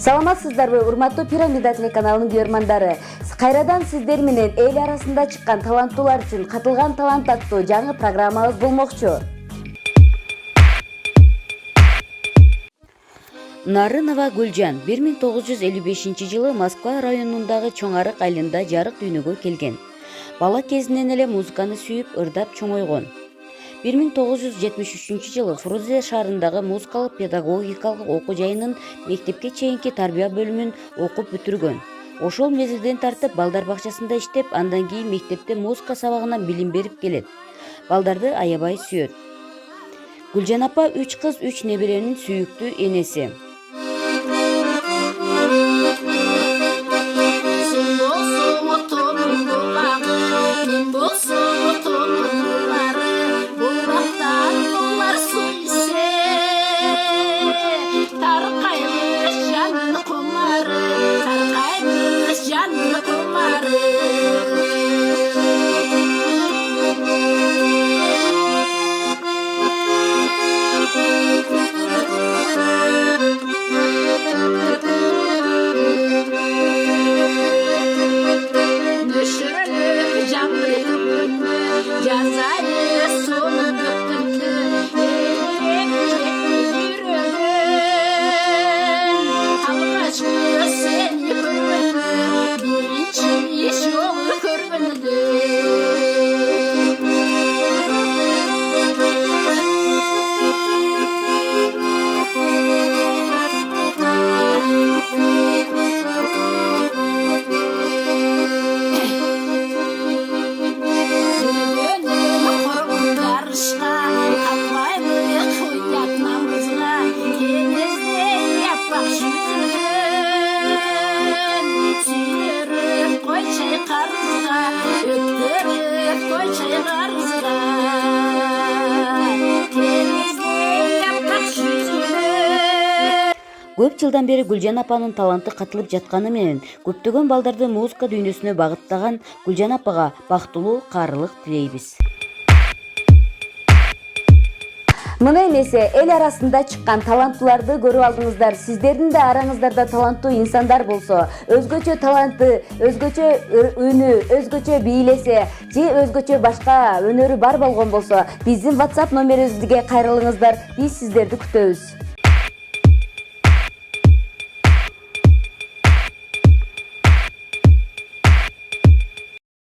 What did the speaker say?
Саламатсыздарбы, урматтуу Пирамида телеканалынын көрөрмандары. Кайрадан сиздер менен эл арасында чыккан таланттуулар үчүн катылган талант аттуу жаңы программабыз болмокчу. Нарынова Гүлжан 1955-жылы Москва районундагы Чоң Арык айылында жарык дүйнөгө келген. Бала кезинен эле музыканы сүйүп, ырдап чоңойгон. 1973-жылы Фрунзе шаарындагы музыкалык педагогикалык окуу жайынын мектепке чейинки тарбия бөлүмүн окуп бүтүргөн. Ошол мезгилден тартып балдар бакчасында иштеп, андан кийин мектепте музыка сабагынан билим берип келет. Балдарды аябай сүйөт. Гүлжан апа 3 кыз 3 неберенин сүйүктүү энеси. Көп жылдан бери Гүлжан апанын таланты катылып жатканы менен көптөгөн балдарды музыка дүйнөсүнө багыттаган Гүлжан апага бактылуу каарылык тилейбиз. Мына эмесе эл арасында чыккан таланттууларды көрүп алдыңыздар. Сиздердин да араңыздарда таланттуу инсандар болсо, өзгөчө таланты, өзгөчө үнү, өзгөчө бийлесе, же өзгөчө башка өнөрү бар болгон болсо, биздин WhatsApp номерибизге кайрылыңыздар. Биз сиздерди күтөбүз.